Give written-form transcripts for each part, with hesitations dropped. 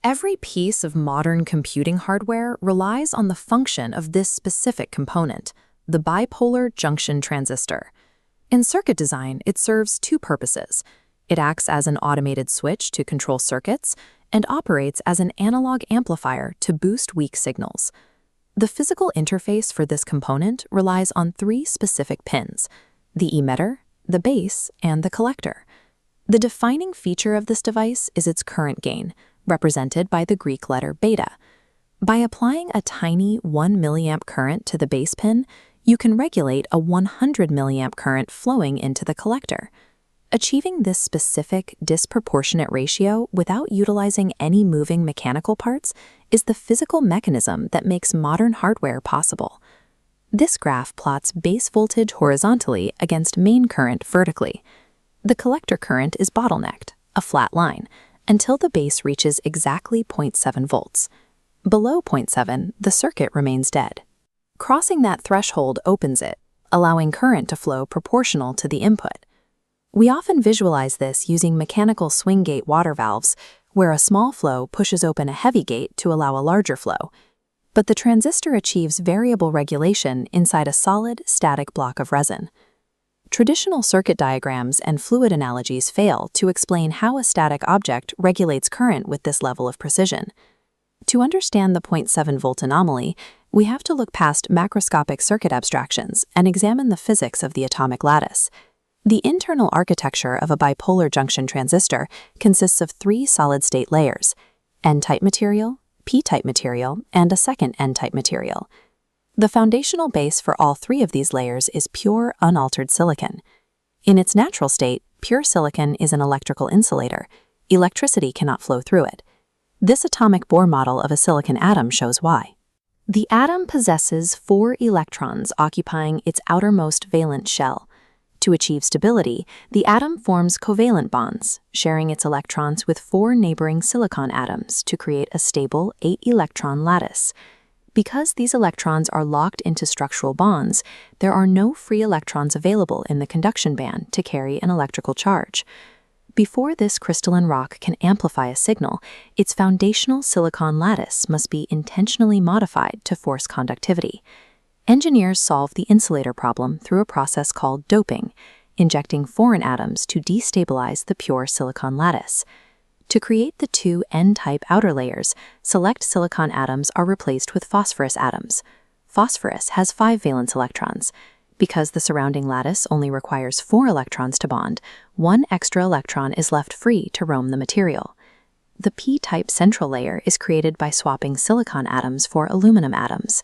Every piece of modern computing hardware relies on the function of this specific component, the bipolar junction transistor. In circuit design, it serves two purposes. It acts as an automated switch to control circuits and operates as an analog amplifier to boost weak signals. The physical interface for this component relies on three specific pins: the emitter, the base, and the collector. The defining feature of this device is its current gain, represented by the Greek letter beta. By applying a tiny 1 milliamp current to the base pin, you can regulate a 100 milliamp current flowing into the collector. Achieving this specific, disproportionate ratio without utilizing any moving mechanical parts is the physical mechanism that makes modern hardware possible. This graph plots base voltage horizontally against main current vertically. The collector current is bottlenecked, a flat line, until the base reaches exactly 0.7 volts. Below 0.7, the circuit remains dead. Crossing that threshold opens it, allowing current to flow proportional to the input. We often visualize this using mechanical swing gate water valves, where a small flow pushes open a heavy gate to allow a larger flow. But the transistor achieves variable regulation inside a solid, static block of resin. Traditional circuit diagrams and fluid analogies fail to explain how a static object regulates current with this level of precision. To understand the 0.7 volt anomaly, we have to look past macroscopic circuit abstractions and examine the physics of the atomic lattice. The internal architecture of a bipolar junction transistor consists of three solid-state layers: N-type material, P-type material, and a second N-type material. The foundational base for all three of these layers is pure, unaltered silicon. In its natural state, pure silicon is an electrical insulator. Electricity cannot flow through it. This atomic Bohr model of a silicon atom shows why. The atom possesses 4 electrons occupying its outermost valence shell. To achieve stability, the atom forms covalent bonds, sharing its electrons with 4 neighboring silicon atoms to create a stable 8-electron lattice. Because these electrons are locked into structural bonds, there are no free electrons available in the conduction band to carry an electrical charge. Before this crystalline rock can amplify a signal, its foundational silicon lattice must be intentionally modified to force conductivity. Engineers solve the insulator problem through a process called doping, injecting foreign atoms to destabilize the pure silicon lattice. To create the 2 N-type outer layers, select silicon atoms are replaced with phosphorus atoms. Phosphorus has 5 valence electrons. Because the surrounding lattice only requires 4 electrons to bond, 1 extra electron is left free to roam the material. The P-type central layer is created by swapping silicon atoms for aluminum atoms.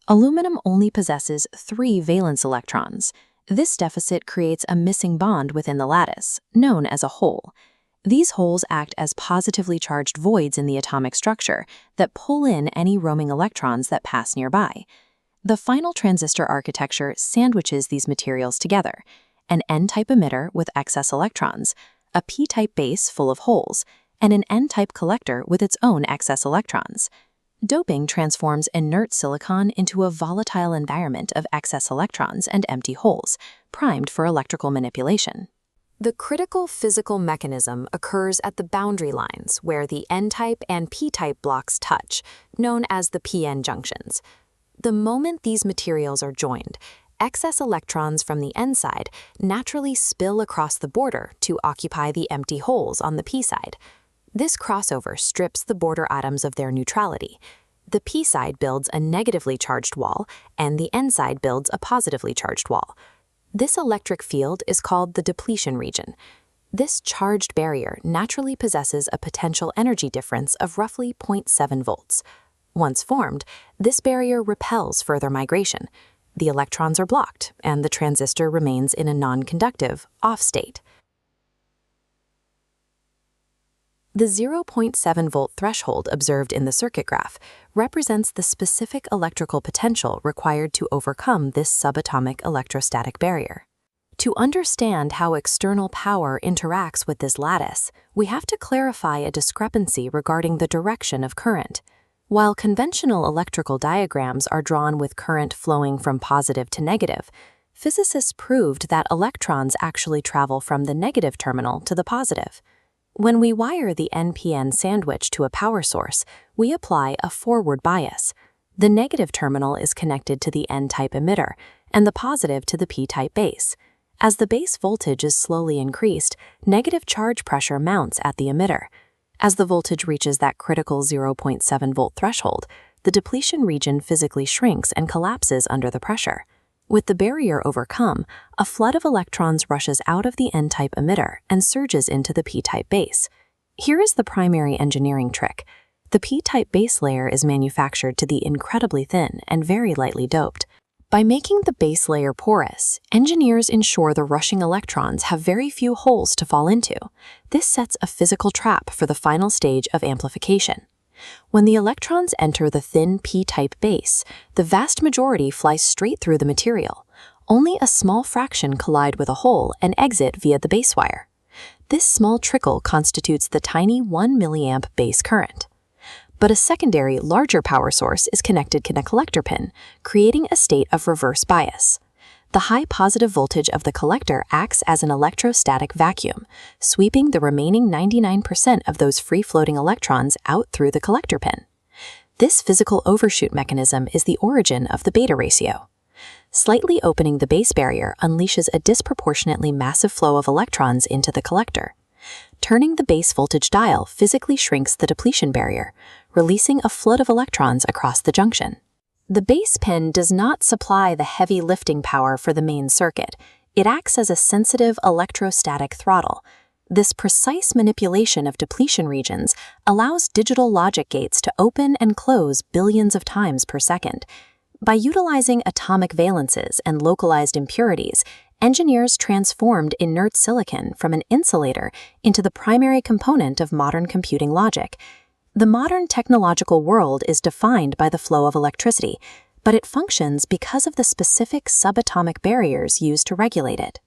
Aluminum only possesses 3 valence electrons. This deficit creates a missing bond within the lattice, known as a hole. These holes act as positively charged voids in the atomic structure that pull in any roaming electrons that pass nearby. The final transistor architecture sandwiches these materials together: an N-type emitter with excess electrons, a P-type base full of holes, and an N-type collector with its own excess electrons. Doping transforms inert silicon into a volatile environment of excess electrons and empty holes, primed for electrical manipulation. The critical physical mechanism occurs at the boundary lines where the N-type and P-type blocks touch, known as the PN junctions. The moment these materials are joined, excess electrons from the N side naturally spill across the border to occupy the empty holes on the P side. This crossover strips the border atoms of their neutrality. The P side builds a negatively charged wall, and the N side builds a positively charged wall. This electric field is called the depletion region. This charged barrier naturally possesses a potential energy difference of roughly 0.7 volts. Once formed, this barrier repels further migration. The electrons are blocked, and the transistor remains in a non-conductive, off state. The 0.7 volt threshold observed in the circuit graph represents the specific electrical potential required to overcome this subatomic electrostatic barrier. To understand how external power interacts with this lattice, we have to clarify a discrepancy regarding the direction of current. While conventional electrical diagrams are drawn with current flowing from positive to negative, physicists proved that electrons actually travel from the negative terminal to the positive. When we wire the NPN sandwich to a power source, we apply a forward bias. The negative terminal is connected to the N-type emitter, and the positive to the P-type base. As the base voltage is slowly increased, negative charge pressure mounts at the emitter. As the voltage reaches that critical 0.7 volt threshold, the depletion region physically shrinks and collapses under the pressure. With the barrier overcome, a flood of electrons rushes out of the N-type emitter and surges into the P-type base. Here is the primary engineering trick. The P-type base layer is manufactured to be incredibly thin and very lightly doped. By making the base layer porous, engineers ensure the rushing electrons have very few holes to fall into. This sets a physical trap for the final stage of amplification. When the electrons enter the thin P-type base, the vast majority fly straight through the material. Only a small fraction collide with a hole and exit via the base wire. This small trickle constitutes the tiny 1 milliamp base current. But a secondary, larger power source is connected to a collector pin, creating a state of reverse bias. The high positive voltage of the collector acts as an electrostatic vacuum, sweeping the remaining 99% of those free-floating electrons out through the collector pin. This physical overshoot mechanism is the origin of the beta ratio. Slightly opening the base barrier unleashes a disproportionately massive flow of electrons into the collector. Turning the base voltage dial physically shrinks the depletion barrier, releasing a flood of electrons across the junction. The base pin does not supply the heavy lifting power for the main circuit. It acts as a sensitive electrostatic throttle. This precise manipulation of depletion regions allows digital logic gates to open and close billions of times per second. By utilizing atomic valences and localized impurities, engineers transformed inert silicon from an insulator into the primary component of modern computing logic. The modern technological world is defined by the flow of electricity, but it functions because of the specific subatomic barriers used to regulate it.